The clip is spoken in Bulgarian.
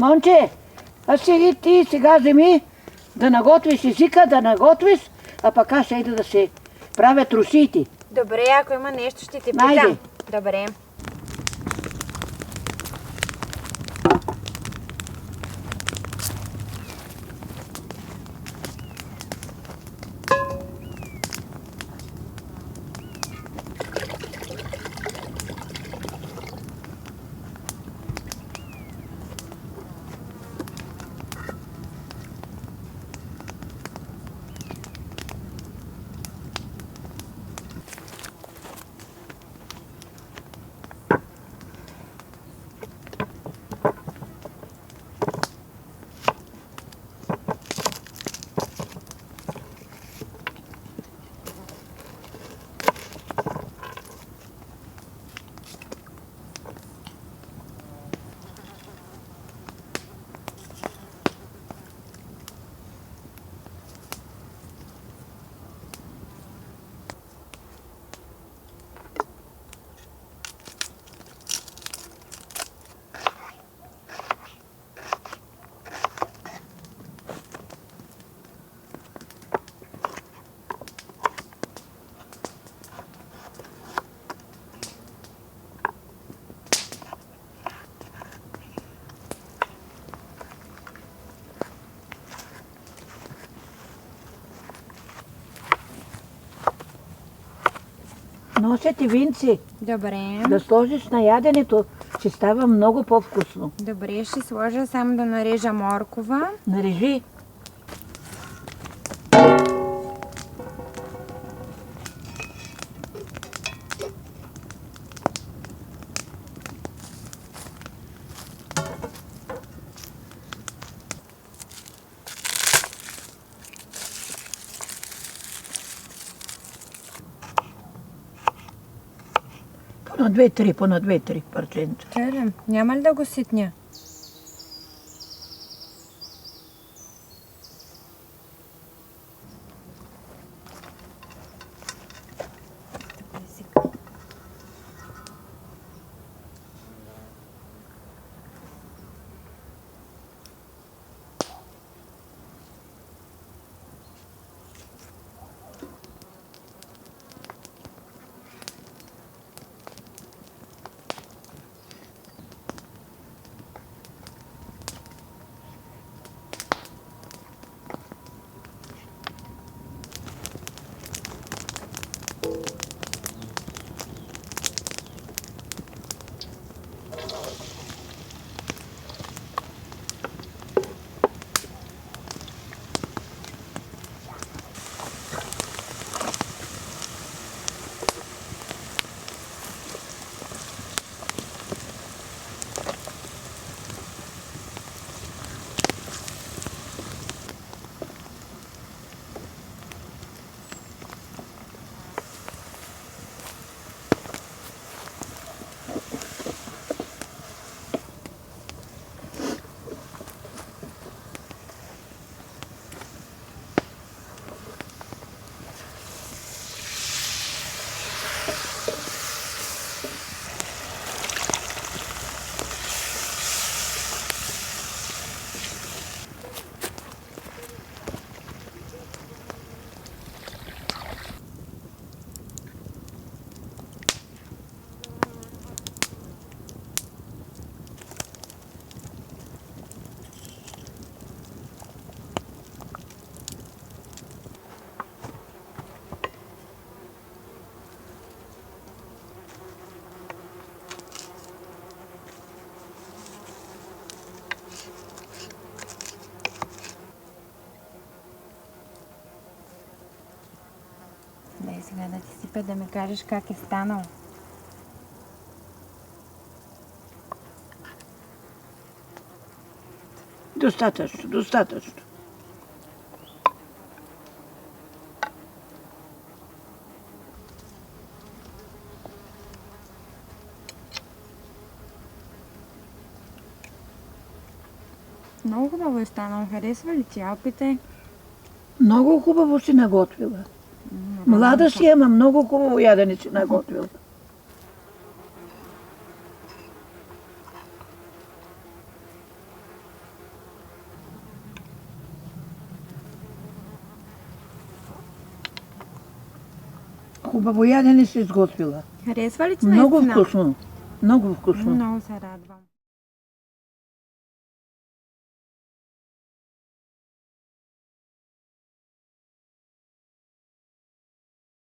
Монче, а сега ти сега вземи да наготвиш езика, да наготвиш, а пък аз ще ида да се правят русиите. Добре, ако има нещо, ще те питам. Найде. Добре. Нося ти винци, Добре. да сложиш на яденето, ще става много по-вкусно. Добре, ще сложа само да нарежа моркова. Нарежи. По на две-три парченца. Чакай, няма ли да го ситня? Дай сега да ти сипя да ми кажеш как е станал. Достатъчно, достатъчно. Много хубаво е станал. Харесва ли ти? Опитай. Много хубаво си наготвила. Млада си, ама много хубаво ядене си наготвила. Хубаво ядене си изготвила. Харесва ли ти Много наистина? вкусно. Много вкусно. Много се радвам.